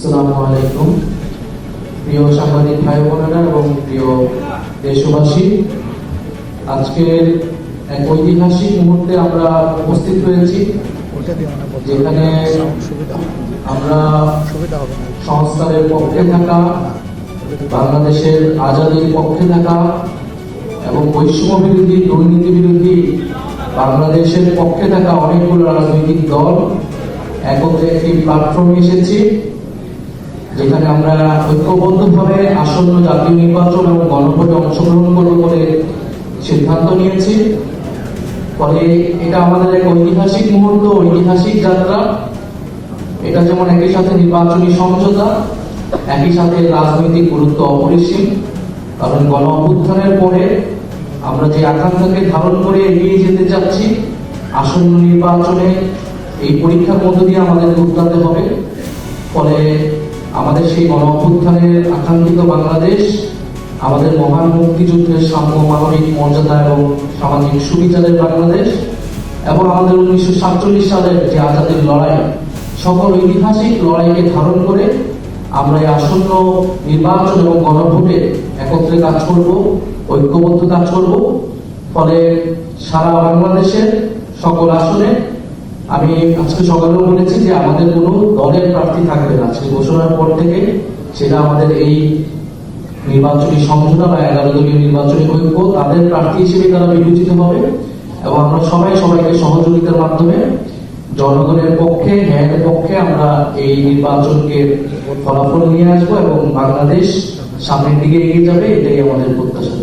আসসালামু আলাইকুম। প্রিয় সাংবাদিক ভাই বোনেরা এবং প্রিয় দেশবাসী, আজকের এক ঐতিহাসিক মুহূর্তে আমরা উপস্থিত হয়েছি, যেখানে আমরা সংস্কারের পক্ষে থাকা, বাংলাদেশের আজাদীর পক্ষে থাকা এবং বৈষম্য বিরোধী, দুর্নীতি বিরোধী বাংলাদেশের পক্ষে থাকা অনেকগুলো রাজনৈতিক দল একত্রে একটি প্ল্যাটফর্মে এসেছি, যেখানে আমরা ঐক্যবদ্ধভাবে আসন্ন জাতীয় নির্বাচন এবং গণভোটে অংশগ্রহণ করব বলে সিদ্ধান্ত নিয়েছি। ফলে এটা আমাদের এক ঐতিহাসিক মুহূর্ত, ঐতিহাসিক যাত্রা। এটা যেমন একই সাথে নির্বাচনী সমঝোতা, একই সাথে রাজনৈতিক গুরুত্ব অপরিসীম। কারণ গণ অভ্যুত্থানের পরে আমরা যে আকাঙ্ক্ষাকে ধারণ করে এগিয়ে যেতে চাচ্ছি, আসন্ন নির্বাচনে এই পরীক্ষার মধ্য দিয়ে আমাদের উত্তরতে হবে। ফলে আমাদের সেই গণ অভ্যুত্থানের আকাঙ্ক্ষিত বাংলাদেশ, আমাদের মহান মুক্তিযুদ্ধের সাম্য, মানবিক মর্যাদা এবং সামাজিক সুবিচারের বাংলাদেশ, এবং আমাদের 1947 সালের যে আজাদীর লড়াই, সকল ঐতিহাসিক লড়াইকে ধারণ করে আমরা এই আসন্ন নির্বাচন এবং গণভোটে একত্রে কাজ করব, ঐক্যবদ্ধ কাজ করব। ফলে সারা বাংলাদেশের সকল আসনে, আমি আজকে সকালেও বলেছি যে আমাদের কোনো দলের প্রার্থী থাকবে না আজকে ঘোষণার পর থেকে। সেটা আমাদের এই নির্বাচনী সমঝোতা বা 11 দলীয় নির্বাচনী ঐক্য, তাদের প্রার্থী হিসেবে তারা বিবেচিত হবে এবং আমরা সবাইকে সহযোগিতার মাধ্যমে জনগণের পক্ষে, ন্যায়ের পক্ষে আমরা এই নির্বাচনকে ফলাফল নিয়ে আসবো এবং বাংলাদেশ সামনের দিকে এগিয়ে যাবে, এটাই আমাদের প্রত্যাশা।